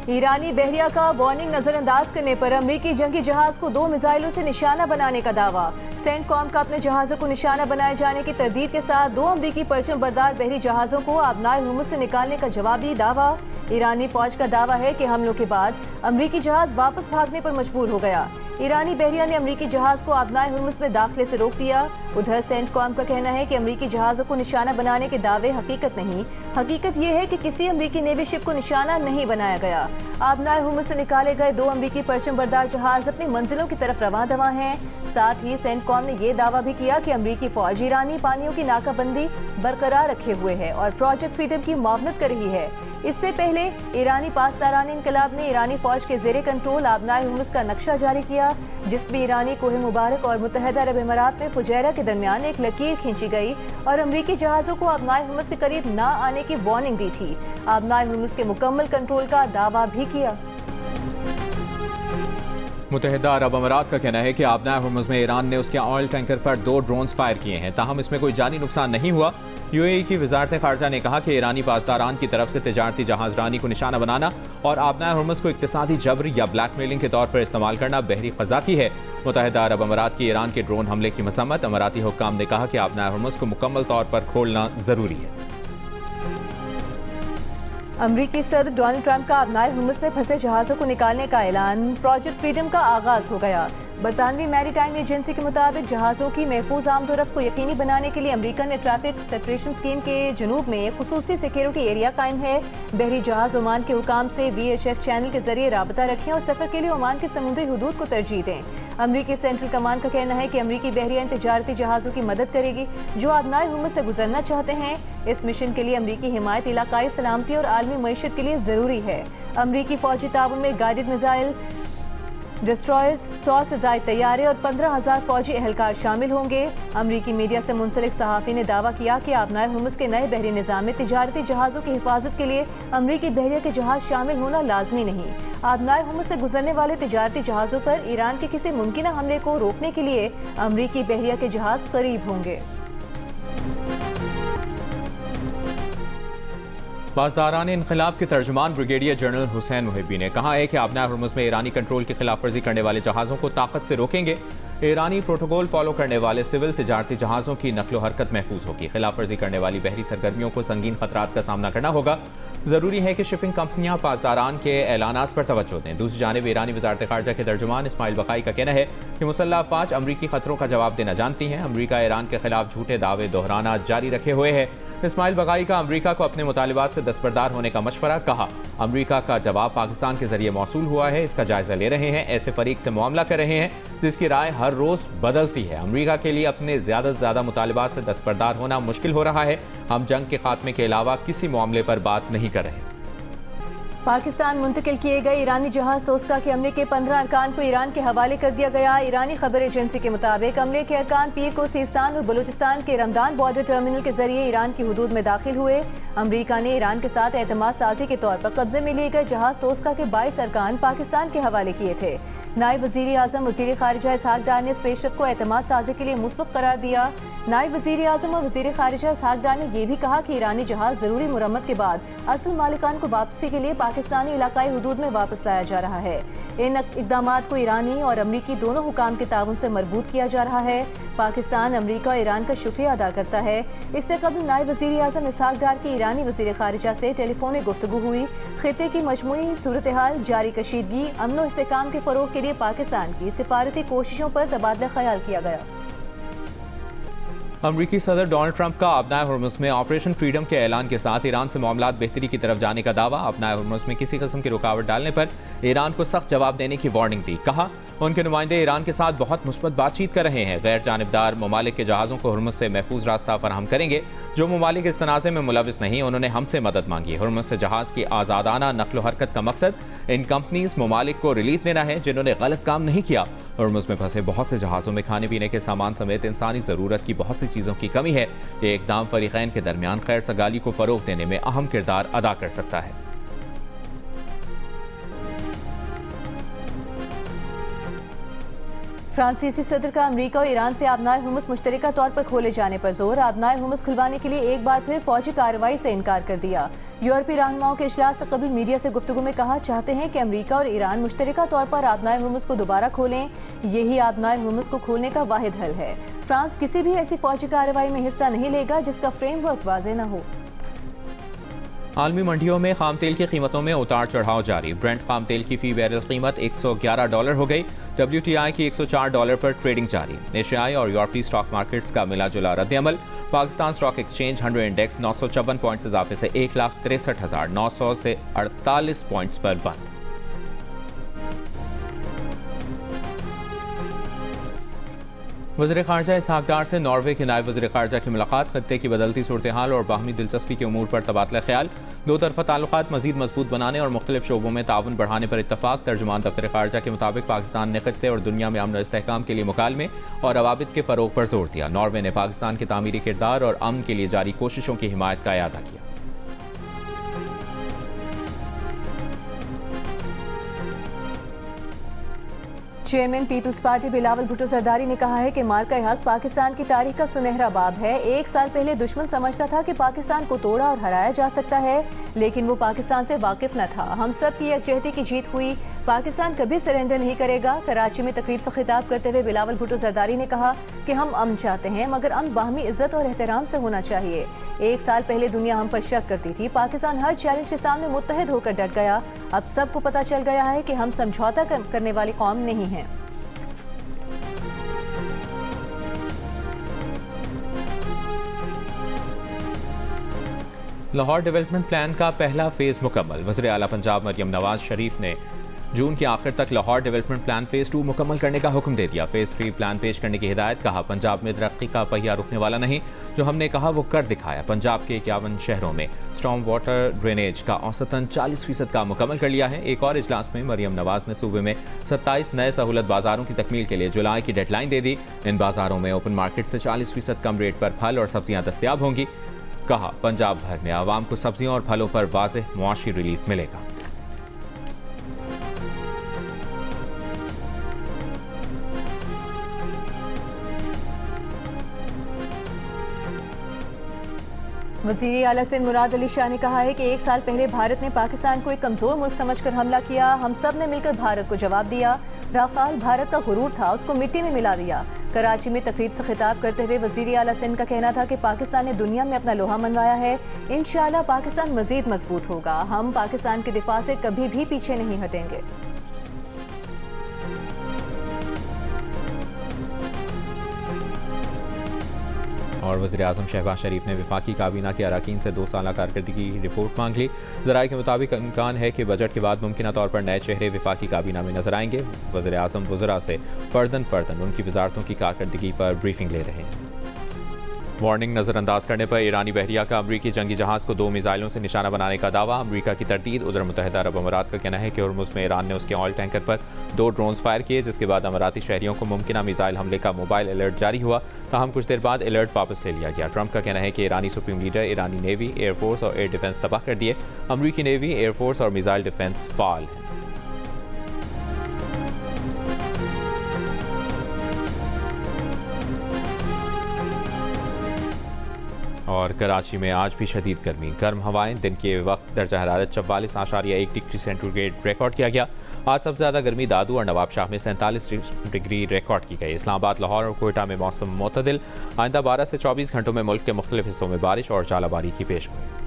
ईरानी बहरिया का वार्निंग नजरअंदाज करने पर अमेरिकी जंगी जहाज को 2 मिसाइलों से निशाना बनाने का दावा। सेंटकॉम का अपने जहाजों को निशाना बनाए जाने की तरदीद के साथ 2 अमेरिकी परचम बरदार बहरी जहाजों को आबनाए हुर्मुज से निकालने का जवाबी दावा। ईरानी फौज का दावा है कि हमलों के बाद अमेरिकी जहाज वापस भागने पर मजबूर हो गया। ईरानी बहरिया ने अमेरिकी जहाज को आबनाए हुर्मुज में दाखिले से रोक दिया। उधर सेंटकॉम का कहना है कि अमेरिकी जहाजों को निशाना बनाने के दावे हकीकत नहीं। हकीकत ये है कि किसी अमेरिकी नेवी शिप को निशाना नहीं बनाया गया। आबनाए हुर्मुज से निकाले गए 2 अमेरिकी परचम बरदार जहाज अपनी मंजिलों की तरफ रवां दवा हैं। साथ ही सेंटकॉम ने यह दावा भी किया कि अमेरिकी फौज ईरानी पानियों की नाकाबंदी बरकरार रखे हुए है और प्रोजेक्ट फ्रीडम की मुआवनत कर रही है। इससे पहले ईरानी पासदारान इनकलाब ने ईरानी फौज के जेरे कंट्रोल आबनाए हुर्मुज का नक्शा जारी किया, जिसमें ईरानी कोहे मुबारक और मुत्तहदा अरब अमीरात में फुजैरा के दरमियान एक लकीर खींची गई और अमेरिकी जहाजों को आबनाए हुर्मुज के करीब न आने की वार्निंग दी थी। आबनाए हुर्मुज के मुकम्मल कंट्रोल का दावा भी किया। मुत्तहदा अरब अमीरात का कहना है कि आबनाए हुर्मुज में ईरान ने उसके ऑयल टैंकर पर 2 ड्रोन्स फायर किए हैं, ताहम इसमें कोई जानी नुकसान नहीं हुआ। यूएई की वजारत खारजा ने कहा कि ईरानी पासदारान की तरफ से तिजारती जहाजरानी को निशाना बनाना और आबनाए हुर्मुज को इक्तिसादी जबर या ब्लैकमेलिंग के तौर पर इस्तेमाल करना बहरी क़ज़ा की है। मुत्तहदा अरब अमीरात की ईरान के ड्रोन हमले की मसम्मत। अमीराती हुक्काम ने कहा कि आबनाए हुर्मुज को मुकम्मल तौर पर खोलना ज़रूरी है। अमेरिकी सदर डोनाल्ड ट्रंप का आबनाए हुर्मुज में फंसे जहाजों को निकालने का ऐलान। प्रोजेक्ट फ्रीडम का आगाज हो गया। बरतानवी मैरीटाइम एजेंसी के मुताबिक जहाज़ों की महफूज आमदोरफ्त को यकीनी बनाने के लिए अमेरिका ने ट्रैफिक सेपरेशन स्कीम के जनूब में खुसूसी सिक्योरिटी एरिया कायम है। बहरी जहाज ओमान के हुकाम से VHF चैनल के जरिए राबता रखें और सफर के लिए ओमान के समुद्री हुदूद को तरजीह दें। अमेरिकी सेंट्रल कमान का कहना है कि अमेरिकी बहरिया इन तिजारती जहाज़ों की मदद करेगी जो आबनाए हुर्मुज से गुजरना चाहते हैं। इस मिशन के लिए अमेरिकी हिमायत इलाकाई सलामती और आलमी मईशत के लिए ज़रूरी है। अमेरिकी फौजी ताउन में गाइडेड मिसाइल डिस्ट्रॉयर्स, 100 से ज़ायद तैयारे और 15,000 फौजी एहलकार शामिल होंगे। अमेरिकी मीडिया से मुंसलिक सहाफ़ी ने दावा किया कि आबनाए हुर्मुज के नए बहरी निज़ाम में तिजारती जहाज़ों की हिफाजत के लिए अमेरिकी बहरिया के जहाज़ शामिल होना लाजमी नहीं। आबनाए हुर्मुज से गुजरने वाले तिजारती जहाज़ों पर ईरान के किसी मुमकिन हमले को रोकने के लिए अमेरिकी बहरिया के जहाज़ करीब होंगे। पासदारान इनकलाब के तर्जुमान ब्रिगेडियर जनरल हुसैन मुहिब्बी ने कहा है कि आबनाए हुर्मुज में ईरानी कंट्रोल की खिलाफ वर्जी करने वाले जहाज़ों को ताकत से रोकेंगे। ईरानी प्रोटोकॉल फॉलो करने वाले सिविल तिजारती जहाज़ों की नकलो हरकत महफूज होगी। खिलाफ वर्जी करने वाली बहरी सरगर्मियों को संगीन खतरात का सामना करना होगा। ज़रूरी है कि शिपिंग कंपनियां पासदारान के ऐलानात पर तवज्जो दें। दूसरी जानिब ईरानी वजारत खारजा के तर्जुमान इस्माइल बकाई का कहना है कि मुसल्लह अफवाज अमरीकी खतरों का जवाब देना जानती हैं। अमरीका ईरान के खिलाफ झूठे दावे दोहराना जारी रखे हुए है। इस्माइल बकाई का अमरीका को अपने मुतालिबात से दस्तबरदार होने का मशवरा। कहा, अमरीका का जवाब पाकिस्तान के जरिए मौसूल हुआ है, इसका जायजा ले रहे हैं, ऐसे फरीक से मामला कर रहे हैं जिसकी राय हर रोज बदलती है। अमरीका के लिए अपने ज्यादा से ज्यादा मुतालिबात से दस्तबरदार होना मुश्किल हो रहा है। हम जंग के खात्मे के अलावा किसी मामले पर बात नहीं कर रहे। पाकिस्तान मुंतकिल किए गए ईरानी जहाज तोस्का के अमले के 15 अरकान को ईरान के हवाले कर दिया गया। ईरानी खबर एजेंसी के मुताबिक अमले के अरकान पीर को सीस्तान और बलूचिस्तान के रमदान बॉर्डर टर्मिनल के जरिए ईरान की हुदूद में दाखिल हुए। अमरीका ने ईरान के साथ एतमाद साजी के तौर पर कब्जे में लिए गए जहाज तोस्का के 22 अरकान पाकिस्तान के हवाले किए थे। नायब वज़ीर आज़म वज़ीर खारिजा इसहाक डार ने इस पेशरफ को एतमाद साजी के लिए मुस्बत करार दिया। नायब वज़ीर आज़म और वज़ीर खारिजा इसहाक डार ने यह भी कहा कि ईरानी जहाज ज़रूरी मुरम्मत के बाद असल मालिकान को वापसी के लिए पाकिस्तानी इलाकाई हुदूद में वापस लाया जा रहा है। इन इक़दामात को ईरानी और अमरीकी दोनों हुकाम के ताउन से मरबूत किया जा रहा है। पाकिस्तान अमरीका और ईरान का शुक्रिया अदा करता है। इससे कबल नायब वज़ीर आज़म इसहाक डार की ईरानी वज़ीर खारिजा से टेलीफोनिक गुफ्तगू हुई। खित्ते की मजमूई सूरत हाल, जारी कशीदगी, अमन और इस्तेहकाम के फ़रोग़ के लिए पाकिस्तान की सिफारती कोशिशों पर तबादला ख्याल किया गया। अमरीकी सदर डोनाल्ड ट्रंप का आबनाए हुर्मुज में ऑपरेशन फ्रीडम के ऐलान के साथ ईरान से मामलात बेहतरी की तरफ जाने का दावा। आबनाए हुर्मुज में किसी किस्म की रुकावट डालने पर ईरान को सख्त जवाब देने की वार्निंग दी। कहा, उनके नुमाइंदे ईरान के साथ बहुत मुस्बत बातचीत कर रहे हैं। गैर जानिबदार ममालिक के जहाज़ों को हुर्मुज से महफूज रास्ता फराहम करेंगे। जो ममालिक इस तनाज़े में मुलविस नहीं, उन्होंने हमसे मदद मांगी। हुर्मुज से जहाज़ की आज़ादाना नकलो हरकत का मकसद इन कंपनीज ममालिक को रिलीफ देना है जिन्होंने गलत काम नहीं किया। हुर्मुज में फंसे बहुत से जहाज़ों में खाने पीने के सामान समेत इंसानी ज़रूरत की बहुत सी चीज़ों की कमी है। ये इक़दाम फरीक़ैन के दरमियान खैर सगाली को फ़रोग़ देने में अहम किरदार अदा कर सकता है। फ्रांसीसी सदर का अमेरिका और ईरान से आबनाए हुर्मुज़ मुश्तरका तौर पर खोले जाने पर जोर। आबनाए हुर्मुज़ खुलवाने के लिए एक बार फिर फौजी कार्रवाई से इनकार कर दिया। यूरोपीय रहनुमाओं के इजलास से कबल मीडिया से गुफ्तगू में कहा चाहते हैं कि अमेरिका और ईरान मुश्तरका तौर पर आबनाए हुर्मुज़ को दोबारा खोलें। यही आबनाए हुर्मुज़ को खोलने का वाहिद हल है। फ्रांस किसी भी ऐसी फौजी कार्रवाई में हिस्सा नहीं लेगा जिसका फ्रेमवर्क वाज़ेह न हो। आलमी मंडियों में खाम तेल की कीमतों में उतार चढ़ाव जारी। ब्रेंट खाम तेल की फी बैरल कीमत $111 हो गई। WTI की $104 पर ट्रेडिंग जारी। एशियाई और यूरोपीय स्टॉक मार्केट्स का मिला जुला रद्दअमल। Pakistan stock exchange 100 index 954 points इजाफे से 1,63,900 से 48 पॉइंट्स पर बंद। वज़ीर ख़ारजा इसहाक डार से नॉर्वे के नायब वज़ीर ख़ारजा की मुलाकात। खत्ते की बदलती सूरत हाल और बाहमी दिलचस्पी के उमूर पर तबादला ख्याल। दो तरफ़ा ताल्लुकात मज़ीद मजबूत बनाने और मुख्तलिफ शोबों में ताउन बढ़ाने पर इत्तफाक। तर्जुमान दफ्तर ख़ारजा के मुताबिक पाकिस्तान ने खत्ते और दुनिया में अमन और इस्तेहकाम के लिए मुकालमे और रवाबित के फ़रोग पर जोर दिया। नॉर्वे ने पाकिस्तान के तामीरी किरदार और अमन के लिए जारी कोशिशों की हिमायत का इयादा किया। Chairman People's Party Bilawal Bhutto Zardari ने कहा है कि मार्का हक पाकिस्तान की तारीख का सुनहरा बाब है। एक साल पहले दुश्मन समझता था कि पाकिस्तान को तोड़ा और हराया जा सकता है, लेकिन वो पाकिस्तान से वाकिफ न था। हम सब की यकजहती की जीत हुई। पाकिस्तान कभी सरेंडर नहीं करेगा। कराची में तकरीब से खिताब करते हुए बिलावल भुट्टो जरदारी ने कहा कि हम अमन चाहते हैं, मगर अमन बाहमी इज्जत और एहतराम से होना चाहिए। एक साल पहले दुनिया हम पर शक करती थी। पाकिस्तान हर चैलेंज के सामने मुत्तहिद होकर डट गया। अब सबको पता चल गया है कि हम समझौता करने वाली कौम नहीं हैं। लाहौर डेवलपमेंट प्लान का पहला फेज़ मुकम्मल। वज़ीर आला पंजाब मरियम नवाज शरीफ ने जून के आखिर तक लाहौर डेवलपमेंट प्लान फ़ेज़ 2 मुकम्मल करने का हुक्म दे दिया। फ़ेज़ 3 प्लान पेश करने की हिदायत। कहा पंजाब में तरक्की का पहिया रुकने वाला नहीं, जो हमने कहा वो कर दिखाया। पंजाब के 51 शहरों में स्टॉर्म वाटर ड्रेनेज का औसतन 40% काम मुकम्मल कर लिया है। एक और इजलास में मरियम नवाज ने सूबे में 27 नए सहूलत बाजारों की तकमील के लिए जुलाई की डेडलाइन दे दी। इन बाजारों में ओपन मार्केट से 40% कम रेट पर फल और सब्जियाँ दस्तियाब होंगी। कहा पंजाब भर में आवाम को सब्जियों और फलों पर वाज़ेह मुआशी रिलीफ मिलेगा। वज़ीर आला सिंध मुराद अली शाह ने कहा है कि एक साल पहले भारत ने पाकिस्तान को एक कमज़ोर मुल्क समझकर हमला किया। हम सब ने मिलकर भारत को जवाब दिया। राफाल भारत का गुरूर था, उसको मिट्टी में मिला दिया। कराची में तकरीब से खिताब करते हुए वज़ीर आला सिंध का कहना था कि पाकिस्तान ने दुनिया में अपना लोहा मनवाया है। इंशाअल्लाह पाकिस्तान मज़ीद मजबूत होगा। हम पाकिस्तान के दिफा से कभी भी पीछे नहीं हटेंगे। और वज़ीर आज़म शहबाज शरीफ ने वफाकी काबीना के अरकान से 2 साला कारकर्दगी की रिपोर्ट मांग ली। ज़राए के मुताबिक इम्कान है कि बजट के बाद मुमकिन तौर पर नए चेहरे वफाकी काबीना में नजर आएंगे। वज़ीर आज़म वज़रा से फ़र्दन उनकी वजारतों की कारकर्दगी पर ब्रीफिंग ले रहे हैं। वार्निंग नज़रअंदाज करने पर ईरानी बहरिया का अमरीकी जंगी जहाज़ को 2 मिसाइलों से निशाना बनाने का दावा। अमरीका की तरदीद। उधर मुत्तहिदा अरब अमारात का कहना है कि हुर्मुज़ में ईरान ने उसके ऑयल टैंकर पर 2 ड्रोन्स फायर किए, जिसके बाद अमाराती शहरियों को मुमकिन मिसाइल हमले का मोबाइल अलर्ट जारी हुआ। ताहम कुछ देर बाद अलर्ट वापस ले लिया गया। ट्रंप का कहना है कि ईरानी सुप्रीम लीडर ईरानी नेवी, एयरफोर्स और एयर डिफेंस तबाह कर दिए। अमरीकी नेवी, एयरफोर्स और मिसाइल डिफेंस फाल है। और कराची में आज भी शदीद गर्मी। गर्म हवाएं। दिन के वक्त दर्जा हरारत 44.1 डिग्री सेंटीग्रेड रिकॉर्ड किया गया। आज सबसे ज़्यादा गर्मी दादू और नवाबशाह में 47 डिग्री रिकॉर्ड की गई। इस्लामाबाद, लाहौर और कोयटा में मौसम मुतदिल। आइंदा 12 से 24 घंटों में मुल्क के मुख्तलिफ हिस्सों में बारिश और जालाबारी की पेशगोई।